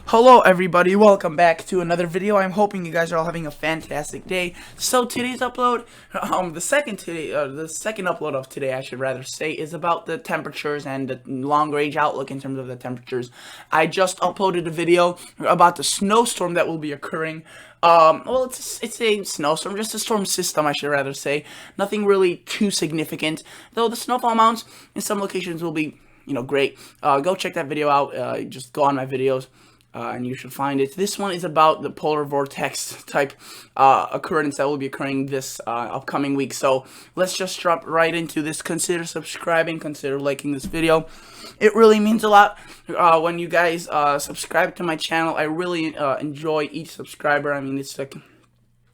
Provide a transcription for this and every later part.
Hello everybody, welcome back to another video. I'm hoping you guys are all having a fantastic day. So today's upload, the second upload of today, I should rather say, is about the temperatures and the long range outlook in terms of the temperatures. I just uploaded a video about the snowstorm that will be occurring. Well, it's a snowstorm, just a storm system, I should rather say. Nothing really too significant, though the snowfall amounts in some locations will be, great. Go check that video out. Just go on my videos. And you should find it. This one is about the polar vortex type occurrence that will be occurring this upcoming week. So let's just jump right into this. Consider subscribing, consider liking this video. It really means a lot when you guys subscribe to my channel. I really enjoy each subscriber. I mean, it's like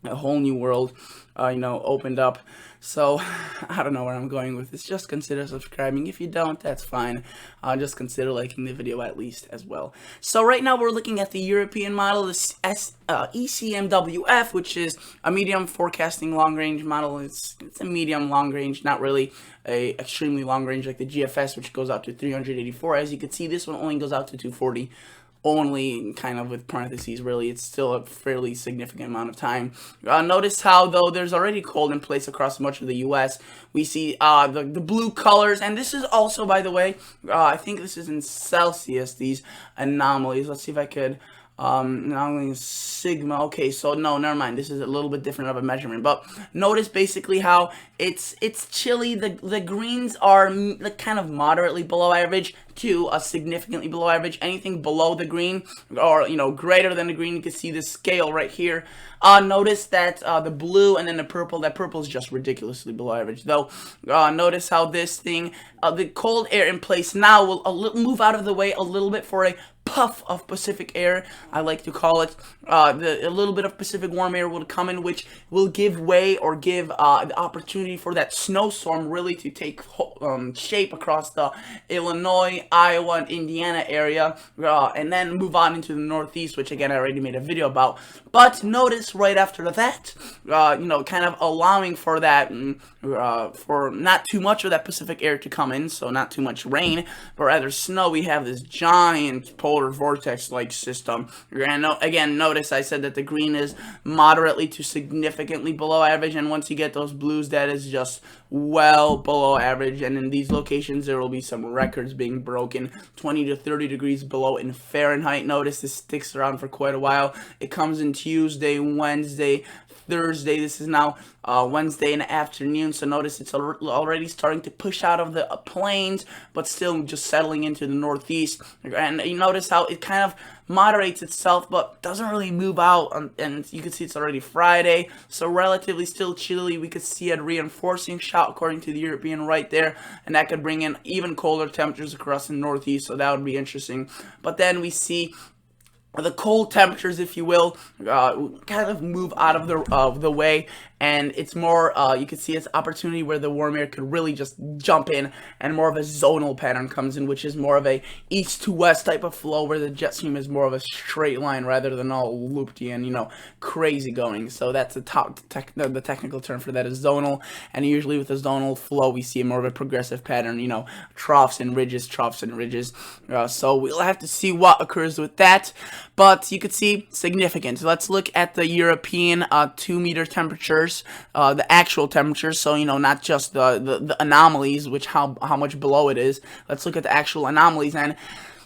a whole new world, opened up. So, I don't know where I'm going with this. Just consider subscribing. If you don't, that's fine. Just consider liking the video at least as well. So, right now we're looking at the European model, this ECMWF, which is a medium forecasting long-range model. It's a medium long-range, not really a extremely long-range like the GFS, which goes out to 384. As you can see, this one only goes out to 240. Only, kind of with parentheses, really, it's still a fairly significant amount of time. Notice how, though there's already cold in place across much of the U.S., we see the blue colors, and this is also, by the way, I think this is in Celsius, these anomalies. Let's see if I could, anomaly sigma. Okay, so no, never mind. This is a little bit different of a measurement, but notice basically how it's chilly. The greens are kind of moderately below average to a significantly below average. Anything below the green or greater than the green, you can see the scale right here. Notice that the blue and then the purple, that purple is just ridiculously below average, though. Notice how this thing, the cold air in place now will move out of the way a little bit for a puff of Pacific air, I like to call it. A little bit of Pacific warm air will come in, which will give way or give the opportunity for that snowstorm really to take shape across the Illinois, Iowa, and Indiana area, and then move on into the Northeast, which again I already made a video about. But notice right after that, kind of allowing for that, for not too much of that Pacific air to come in, so not too much rain, but rather snow. We have this giant polar vortex-like system. And again, notice I said that the green is moderately to significantly below average, and once you get those blues, that is just well below average. And in these locations, there will be some records being broken, 20 to 30 degrees below in Fahrenheit. Notice this sticks around for quite a while. It comes in Tuesday, Wednesday, Thursday. This is now Wednesday in the afternoon, so notice it's already starting to push out of the plains, but still just settling into the Northeast. And you notice how it kind of moderates itself, but doesn't really move out. And you can see it's already Friday, so relatively still chilly. We could see a reinforcing shout according to the European right there, and that could bring in even colder temperatures across the Northeast, so that would be interesting. But then we see the cold temperatures, if you will, kind of move out of the way, and it's more, you can see it's opportunity where the warm air could really just jump in, and more of a zonal pattern comes in, which is more of a east to west type of flow, where the jet stream is more of a straight line rather than all looped and crazy going. So that's the technical term for that is zonal, and usually with the zonal flow we see more of a progressive pattern, troughs and ridges. So we'll have to see what occurs with that. But you could see significant. Let's look at the European 2-meter temperatures, the actual temperatures. So not just the anomalies, which how much below it is. Let's look at the actual anomalies and.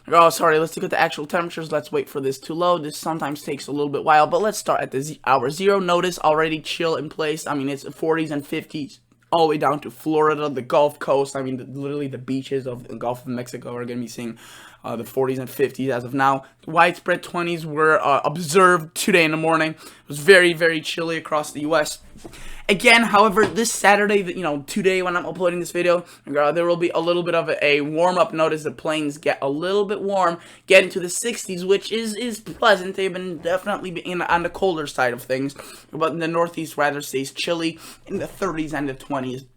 Let's look at the actual temperatures. Let's wait for this to load. This sometimes takes a little bit while, but let's start at the hour 0. Notice already chill in place. I mean, it's 40s and 50s. All the way down to Florida, the Gulf Coast. I mean, literally the beaches of the Gulf of Mexico are going to be seeing the 40s and 50s as of now. Widespread 20s were observed today in the morning. It was very, very chilly across the U.S. Again, however, this Saturday, today when I'm uploading this video, there will be a little bit of a warm-up. Notice the plains get a little bit warm, get into the 60s, which is pleasant. They've been definitely on the colder side of things, but in the Northeast rather stays chilly in the 30s and the 20s.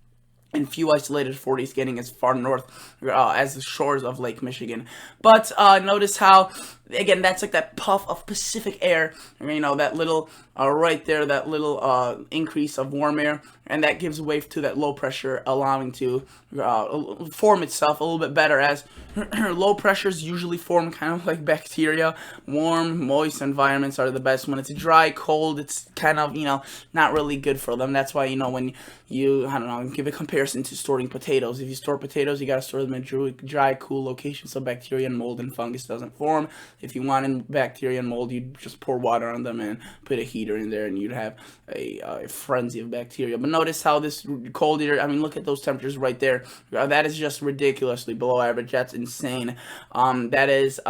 And few isolated 40s getting as far north as the shores of Lake Michigan. But notice how again, that's like that puff of Pacific air, you know, that little right there, that little increase of warm air, and that gives way to that low pressure, allowing to form itself a little bit better, as low pressures usually form kind of like bacteria. Warm, moist environments are the best. When it's dry, cold, it's kind of, you know, not really good for them. That's why, you know, when you, I don't know, give a comparison to storing potatoes. If you store potatoes, you got to store them in dry, cool locations so bacteria and mold and fungus doesn't form. If you want bacteria and mold, you just pour water on them and put a heater in there, and you'd have a frenzy of bacteria. But notice how this cold air, I mean, look at those temperatures right there. That is just ridiculously below average. That's insane. That is,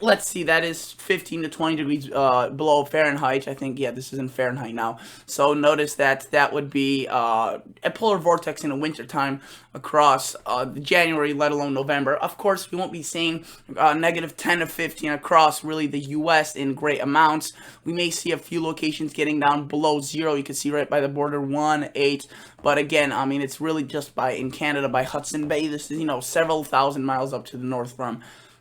let's see, that is 15 to 20 degrees below Fahrenheit. I think, yeah, this is in Fahrenheit now. So notice that that would be a polar vortex in the wintertime across January, let alone November. Of course, we won't be seeing negative 10 to 15 across really the U.S. in great amounts. We may see a few locations getting down below zero. You can see right by the border 1, 8. But again, I mean, it's really just in Canada, by Hudson Bay. This is, you know, several thousand miles up to the north from,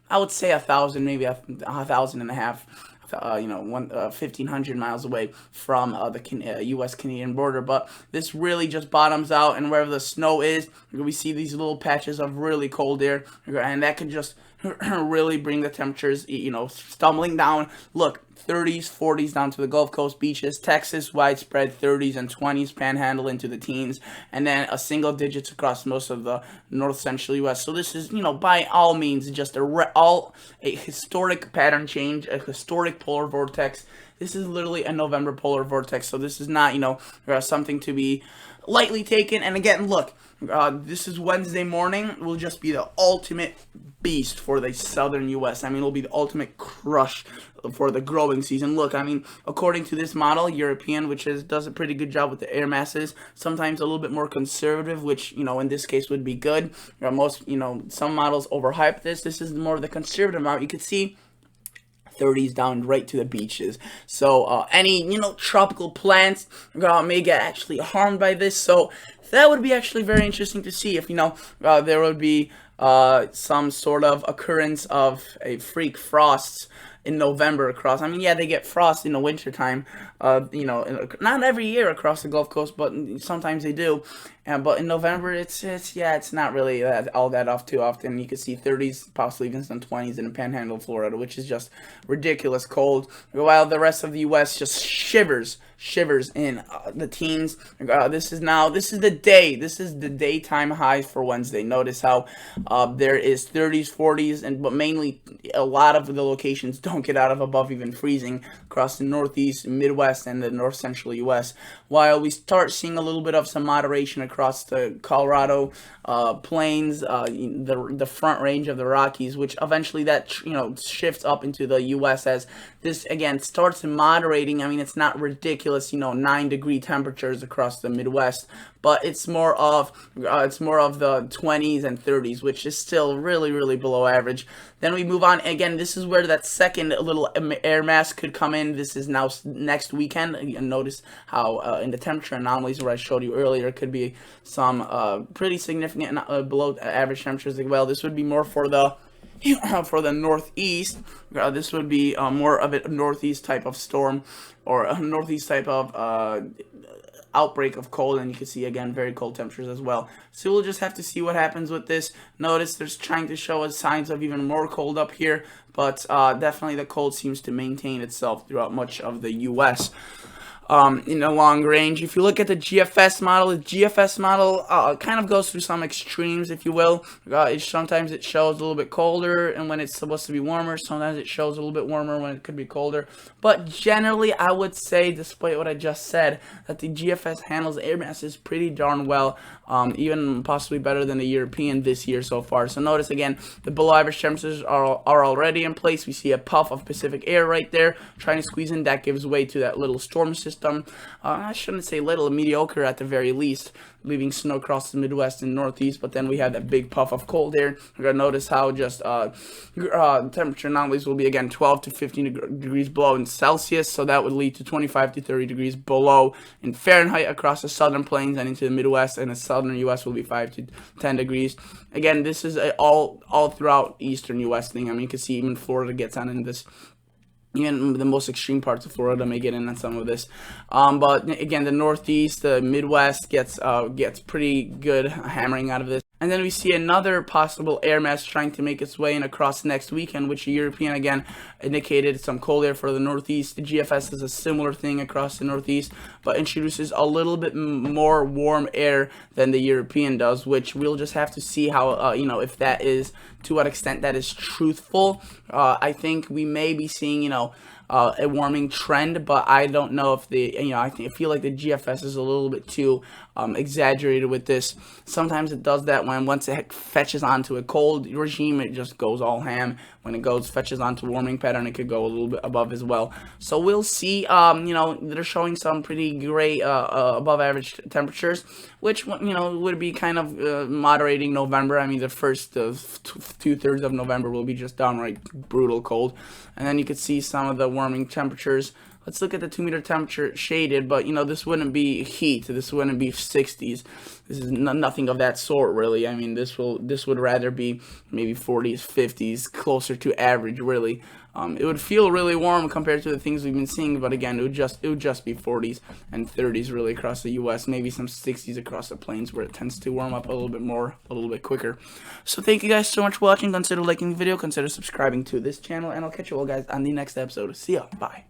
I would say 1,000, maybe a 1,500, you know, 1,500 miles away from the U.S.-Canadian border. But this really just bottoms out, and wherever the snow is, we see these little patches of really cold air, and that can just really bring the temperatures, you know, stumbling down. Look, 30s, 40s down to the Gulf Coast beaches. Texas, widespread 30s and 20s, panhandle into the teens, and then a single digits across most of the north central U.S. So this is, you know, by all means just a historic pattern change, a historic polar vortex. This is literally a November polar vortex, so this is not, you know, something to be lightly taken. And again, look, this is Wednesday morning. It will just be the ultimate beast for the southern U.S. I mean, it'll be the ultimate crush for the growing season. Look, I mean, according to this model, European, which does a pretty good job with the air masses, sometimes a little bit more conservative, which, you know, in this case would be good. Most, you know, some models overhype this. This is more of the conservative amount. You can see 30s down right to the beaches. So any, you know, tropical plants may get actually harmed by this. So that would be actually very interesting to see if, you know, there would be some sort of occurrence of a freak frost in November across. I mean, yeah, they get frost in the wintertime, you know, not every year across the Gulf Coast, but sometimes they do. But in November, it's not really all that too often. You can see 30s, possibly even some 20s in the Panhandle of Florida, which is just ridiculous cold, while the rest of the U.S. just shivers in the teens. This is the daytime high for Wednesday. Notice how there is 30s, 40s, but mainly a lot of the locations don't get out of above even freezing across the Northeast, Midwest, and the North Central U.S., while we start seeing a little bit of some moderation across the Colorado plains, the front range of the Rockies, which eventually that, you know, shifts up into the U.S. as this again starts moderating. I mean, it's not ridiculous, you know, 9-degree temperatures across the Midwest, but it's more of the 20s and 30s, which is still really below average. Then we move on. Again, this is where that second little air mass could come in. This is now next weekend. And notice how in the temperature anomalies where I showed you earlier, it could be some pretty significant below average temperatures as well. This would be more for the Northeast. This would be more of a Northeast type of storm, or a Northeast type of outbreak of cold, and you can see again very cold temperatures as well. So we'll just have to see what happens with this. Notice there's trying to show us signs of even more cold up here, but definitely the cold seems to maintain itself throughout much of the U.S. In the long range. If you look at the GFS model, kind of goes through some extremes, if you will. Sometimes it shows a little bit colder, and when it's supposed to be warmer, sometimes it shows a little bit warmer when it could be colder. But generally, I would say, despite what I just said, that the GFS handles air masses pretty darn well, even possibly better than the European this year so far. So notice again, the below average temperatures are already in place. We see a puff of Pacific air right there trying to squeeze in. That gives way to that little storm system system. I shouldn't say little, mediocre at the very least, leaving snow across the Midwest and Northeast. But then we have that big puff of cold air. We're gonna notice how just temperature anomalies will be again 12 to 15 degrees below in Celsius, so that would lead to 25 to 30 degrees below in Fahrenheit across the southern plains and into the Midwest, and the southern U.S. will be 5 to 10 degrees. Again, this is all throughout eastern U.S. thing. I mean, you can see even Florida gets on in this. Even the most extreme parts of Florida may get in on some of this, but again, the Northeast, the Midwest gets pretty good hammering out of this. And then we see another possible air mass trying to make its way in across next weekend, which the European again indicated some cold air for the Northeast. The GFS is a similar thing across the Northeast, but introduces a little bit more warm air than the European does, which we'll just have to see how, if that is, to what extent that is truthful. I think we may be seeing, a warming trend, but I don't know if I feel like the GFS is a little bit too exaggerated with this. Sometimes it does that when once it fetches onto a cold regime, it just goes all ham. When it fetches onto warming pattern, it could go a little bit above as well. So we'll see. They're showing some pretty great above average temperatures, which would be kind of moderating November. I mean, the first 2/3 of November will be just downright brutal cold, and then you could see some of the warming temperatures. Let's look at the 2-meter temperature shaded, but this wouldn't be heat. This wouldn't be 60s. This is nothing of that sort, really. I mean, this would rather be maybe 40s, 50s, closer to average, really. It would feel really warm compared to the things we've been seeing, but again, it would just be 40s and 30s really across the U.S. Maybe some 60s across the plains where it tends to warm up a little bit more, a little bit quicker. So thank you guys so much for watching. Consider liking the video, consider subscribing to this channel, and I'll catch you all guys on the next episode. See ya. Bye.